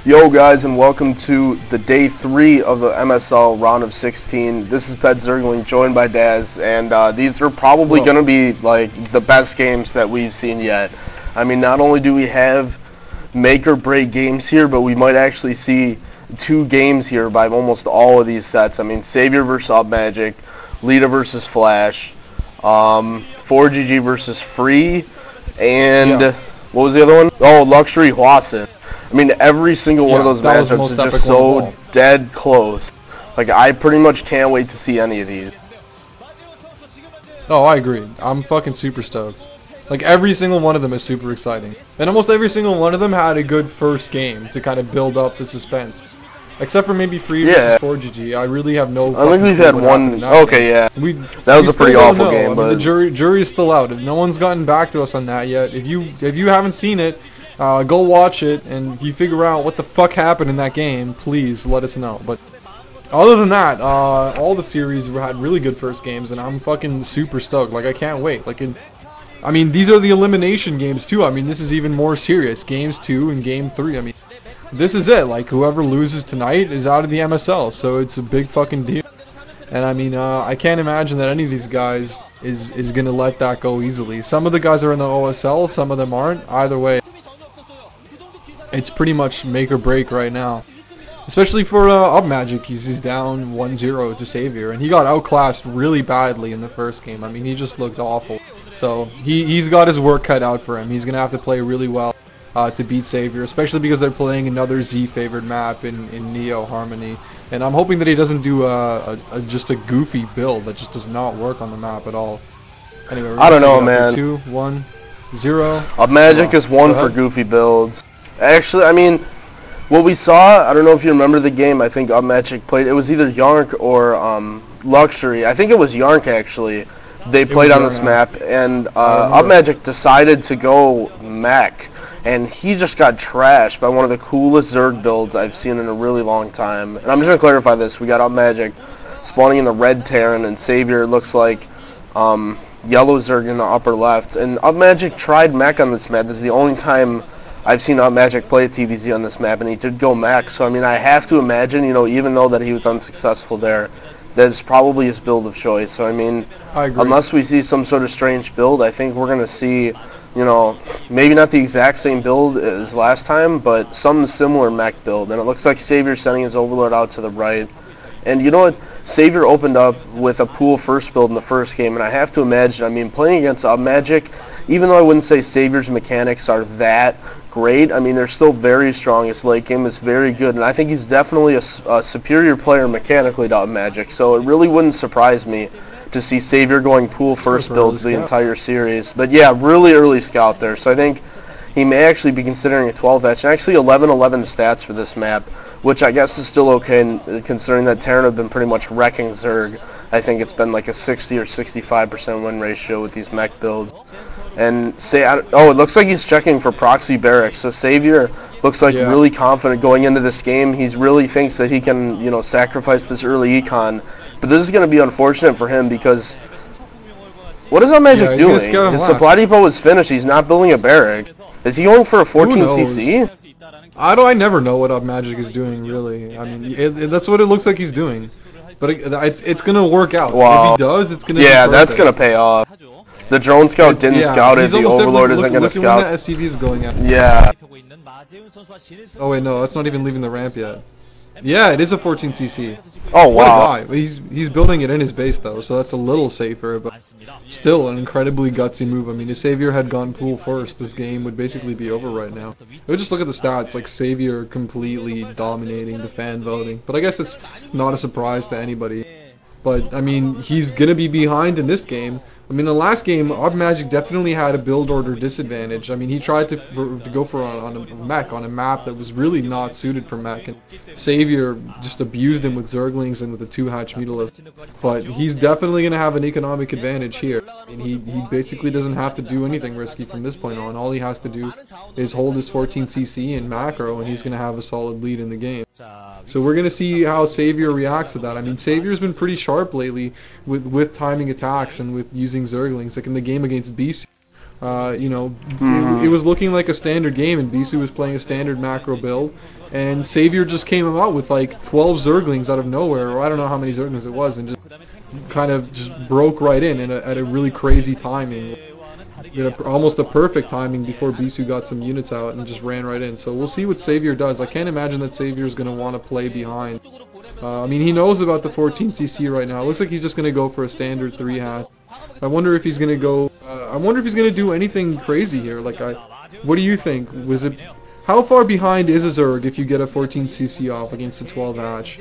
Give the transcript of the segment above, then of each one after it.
Yo guys, and welcome to the day 3 of the MSL round of 16. This is Petzergling, joined by Daz, and these are probably going to be like the best games that we've seen yet. I mean, not only do we have make or break games here, but we might actually see 2 games here by almost all of these sets. I mean, Savior versus Upmagic, Lita versus Flash, 4GG versus Free, and what was the other one? Oh, Luxury Ro16. I mean, every single one of those matchups is just so dead close. Like, I pretty much can't wait to see any of these. Oh, I agree. I'm fucking super stoked. Like, every single one of them is super exciting. And almost every single one of them had a good first game to kind of build up the suspense. Except for maybe Free versus 4GG. I really have no... I think we've had one... Okay, yeah. That was a pretty awful game, but... I mean, the jury is still out. If no one's gotten back to us on that yet, if you haven't seen it, go watch it, and if you figure out what the fuck happened in that game, please let us know. But other than that, all the series had really good first games, and I'm fucking super stoked. Like, I can't wait. Like, I mean, these are the elimination games too. I mean, this is even more serious. Games 2 and Game 3. I mean, this is it. Like, whoever loses tonight is out of the MSL, so it's a big fucking deal. And I mean, I can't imagine that any of these guys is gonna let that go easily. Some of the guys are in the OSL, some of them aren't. Either way, it's pretty much make or break right now. Especially for Upmagic, he's down 1-0 to Savior, and he got outclassed really badly in the first game. I mean, he just looked awful. So he's got his work cut out for him. He's gonna have to play really well to beat Savior, especially because they're playing another Z-favored map in Neo Harmony. And I'm hoping that he doesn't do just a goofy build that just does not work on the map at all. Anyway, I don't know, man. 2, 1, 0. Upmagic is one for goofy builds. Actually, I mean, what we saw, I don't know if you remember the game, I think Upmagic played, it was either Yarnk or Luxury. I think it was Yarnk, actually. They played on this map, and Upmagic decided to go mech, and he just got trashed by one of the coolest Zerg builds I've seen in a really long time. And I'm just going to clarify this. We got Upmagic spawning in the red Terran, and Savior looks like yellow Zerg in the upper left. And Upmagic tried mech on this map. This is the only time I've seen Upmagic play a TVZ on this map, and he did go mech. So, I mean, I have to imagine, you know, even though that he was unsuccessful there, that's probably his build of choice. So, I mean, unless we see some sort of strange build, I think we're going to see, you know, maybe not the exact same build as last time, but some similar mech build. And it looks like Savior sending his Overlord out to the right. And you know what? Savior opened up with a pool first build in the first game, and I have to imagine, I mean, playing against Upmagic, even though I wouldn't say Savior's mechanics are that great, I mean, they're still very strong. His late game is very good, and I think he's definitely a superior player mechanically to Upmagic, so it really wouldn't surprise me to see Savior going pool first builds the entire series. But yeah, really early scout there, so I think he may actually be considering a 12-etch, and actually 11-11 stats for this map, which I guess is still okay considering that Terran have been pretty much wrecking Zerg. I think it's been like a 60 or 65% win ratio with these mech builds. And it looks like he's checking for proxy barracks, so Savior looks like really confident going into this game. He really thinks that he can, you know, sacrifice this early econ. But this is going to be unfortunate for him because what is Upmagic doing? His supply depot is finished. He's not building a barrack. Is he going for a 14cc? I never know what Upmagic is doing, really. I mean, that's what it looks like he's doing. But it's going to work out. Wow. If he does, it's going to be that's going to pay off. The drone scout didn't scout it. The Overlord isn't going to scout. That SCV is going at. Yeah. Oh wait, no, that's not even leaving the ramp yet. Yeah, it is a 14cc. Oh wow. He's building it in his base though, so that's a little safer, but still an incredibly gutsy move. I mean, if Savior had gone pool first, this game would basically be over right now. But just look at the stats, like Savior completely dominating the fan voting. But I guess it's not a surprise to anybody. But I mean, he's gonna be behind in this game. I mean, the last game, Upmagic definitely had a build order disadvantage. I mean, he tried to go for on a mech on a map that was really not suited for mech, and Savior just abused him with Zerglings and with the 2-hatch Mutalisk. But he's definitely going to have an economic advantage here. I mean, he basically doesn't have to do anything risky from this point on. All he has to do is hold his 14cc and macro, and he's going to have a solid lead in the game. So we're going to see how Savior reacts to that. I mean, Savior's been pretty sharp lately with timing attacks and with using Zerglings. Like in the game against BC, You know, it was looking like a standard game, and Bisu was playing a standard macro build, and Savior just came out with like 12 Zerglings out of nowhere, or I don't know how many Zerglings it was, and just kind of just broke right in at a really crazy timing. Almost a perfect timing before Bisu got some units out and just ran right in. So we'll see what Savior does. I can't imagine that Savior is going to want to play behind. I mean, he knows about the 14cc right now. It looks like he's just going to go for a standard 3-hat. I wonder if he's going to go... I wonder if he's going to do anything crazy here. Like, what do you think? How far behind is a Zerg if you get a 14cc off against a 12 hatch?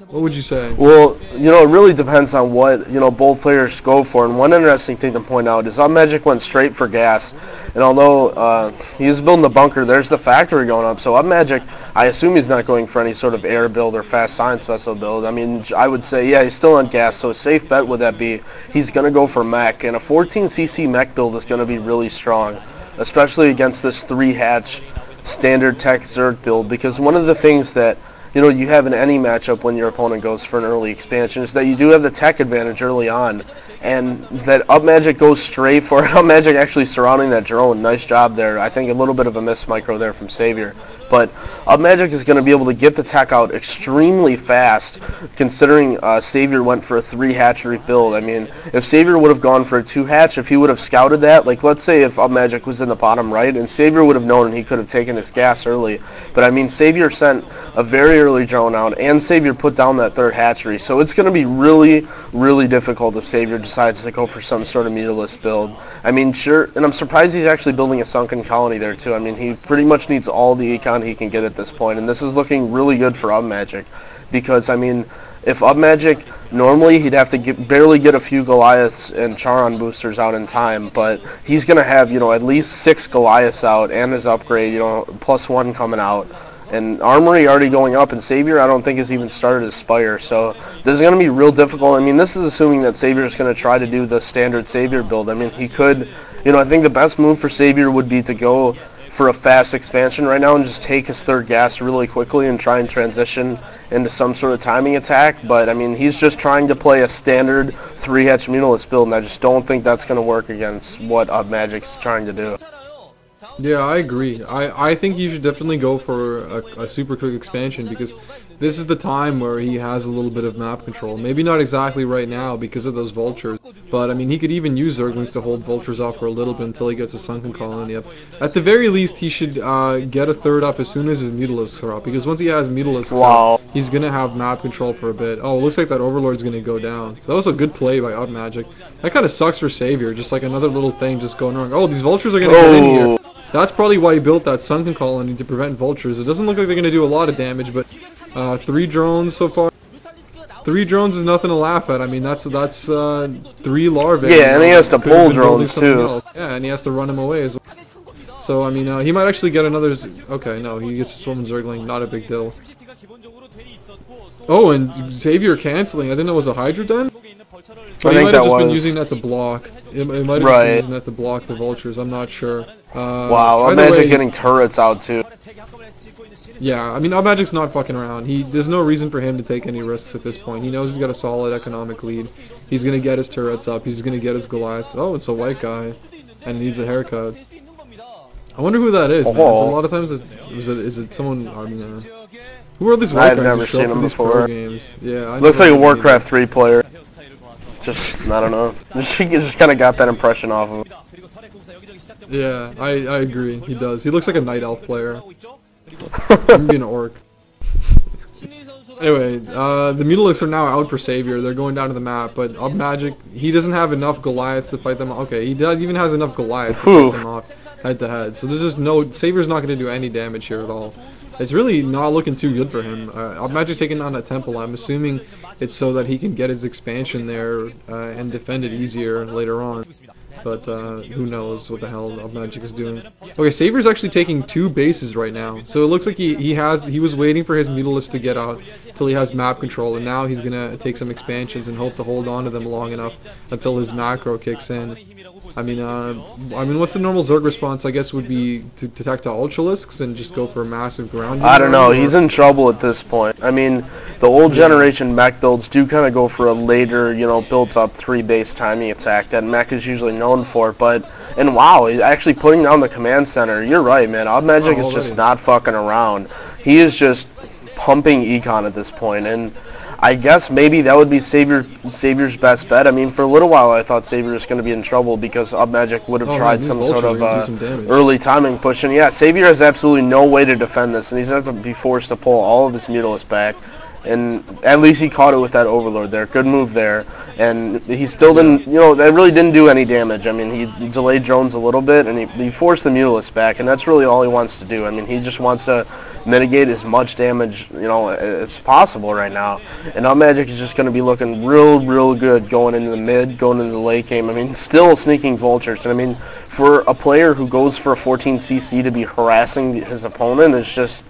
What would you say? Well, you know, it really depends on what, you know, both players go for. And one interesting thing to point out is Upmagic went straight for gas. And although he's building the bunker, there's the factory going up. So Upmagic, I assume he's not going for any sort of air build or fast science vessel build. I mean, I would say, yeah, he's still on gas. So a safe bet would that be he's going to go for mech. And a 14cc mech build is going to be really strong, especially against this 3-hatch standard tech Zerg build, because one of the things that, you know, you have in any matchup when your opponent goes for an early expansion is that you do have the tech advantage early on, and that Upmagic goes straight for it. Upmagic actually surrounding that drone. Nice job there. I think a little bit of a miss micro there from Savior. But Upmagic is going to be able to get the tech out extremely fast, considering Savior went for a 3-hatchery build. I mean, if Savior would have gone for a 2-hatch, if he would have scouted that, like let's say if Upmagic was in the bottom right, and Savior would have known and he could have taken his gas early. But I mean, Savior sent a very early drone out, and Savior put down that 3rd hatchery. So it's going to be really, really difficult if Savior decides to go for some sort of meterless build. I mean, sure, and I'm surprised he's actually building a sunken colony there too. I mean, he pretty much needs all the econ he can get at this point, and this is looking really good for Upmagic, because I mean, if Upmagic, normally he'd have to barely get a few Goliaths and Charon boosters out in time, but he's going to have, you know, at least 6 Goliaths out and his upgrade, you know, +1 coming out. And Armory already going up, and Savior I don't think has even started his Spire, so this is going to be real difficult. I mean, this is assuming that Savior is going to try to do the standard Savior build. I mean, he could, you know, I think the best move for Savior would be to go for a fast expansion right now and just take his 3rd gas really quickly and try and transition into some sort of timing attack. But I mean, he's just trying to play a standard 3-hatch mutalist build, and I just don't think that's going to work against what Upmagic's trying to do. Yeah, I agree. I think you should definitely go for a super quick expansion, because this is the time where he has a little bit of map control. Maybe not exactly right now because of those vultures, but I mean, he could even use Zerglings to hold vultures off for a little bit until he gets a sunken colony up. At the very least, he should get a 3rd up as soon as his mutalisks are up, because once he has mutalisks up, he's going to have map control for a bit. Oh, it looks like that Overlord's going to go down. So that was a good play by Upmagic. That kind of sucks for Savior, just like another little thing just going wrong. Oh, these vultures are going to get in here. That's probably why he built that sunken colony, to prevent vultures. It doesn't look like they're going to do a lot of damage, but 3 drones so far. 3 drones is nothing to laugh at. I mean, that's 3 larvae. Yeah, and he has to pull drones too. Else. Yeah, and he has to run them away as well. So, I mean, he might actually get another... Okay, no, he gets a Swarm Zergling. Not a big deal. Oh, and Xavier canceling. I didn't know it was a Hydra Den? But he might have just been using that to block. It might have been using that to block the vultures. I'm not sure. Wow, Upmagic getting turrets out too. Yeah, I mean, Upmagic's not fucking around. There's no reason for him to take any risks at this point. He knows he's got a solid economic lead. He's gonna get his turrets up. He's gonna get his Goliath. Oh, it's a white guy, and he needs a haircut. I wonder who that is. Man. A lot of times, is it someone? I mean, who are these white guys? I've never seen them before. Games? Yeah, looks like a Warcraft 3 player. Just, I don't know. Just kind of got that impression off of him. Yeah, I agree. He does. He looks like a Night Elf player. Maybe an orc. Anyway, the Mutalisks are now out for Savior. They're going down to the map, but Upmagic, he doesn't have enough Goliaths to fight them. Okay, he even has enough Goliaths to fight them off head to head. So there's just no... Savior's not going to do any damage here at all. It's really not looking too good for him. Upmagic's taking on that temple. I'm assuming it's so that he can get his expansion there and defend it easier later on. But who knows what the hell Upmagic is doing. Okay, Savior's actually taking 2 bases right now. So it looks like he was waiting for his Mutalist to get out until he has map control, and now he's gonna take some expansions and hope to hold on to them long enough until his macro kicks in. I mean, what's the normal Zerg response? I guess would be to attack to Ultralisks and just go for a massive ground. I don't know. He's in trouble at this point. I mean, the old generation mech builds do kind of go for a later, you know, built-up 3-base timing attack that mech is usually known for. But And wow, he's actually putting down the command center. You're right, man. Upmagic is just not fucking around. He is just pumping econ at this point, and I guess maybe that would be Savior's best bet. I mean, for a little while I thought Savior was going to be in trouble because Upmagic would have tried some sort of early timing push. And yeah, Savior has absolutely no way to defend this, and he's going to have to be forced to pull all of his Mutalisk back. And at least he caught it with that Overlord there. Good move there. And he still didn't, you know, that really didn't do any damage. I mean, he delayed drones a little bit, and he forced the Mutalisk back, and that's really all he wants to do. I mean, he just wants to mitigate as much damage, you know, as possible right now. And Upmagic is just going to be looking real good going into the mid, going into the late game. I mean, still sneaking vultures. And I mean, for a player who goes for a 14 CC to be harassing his opponent, it's just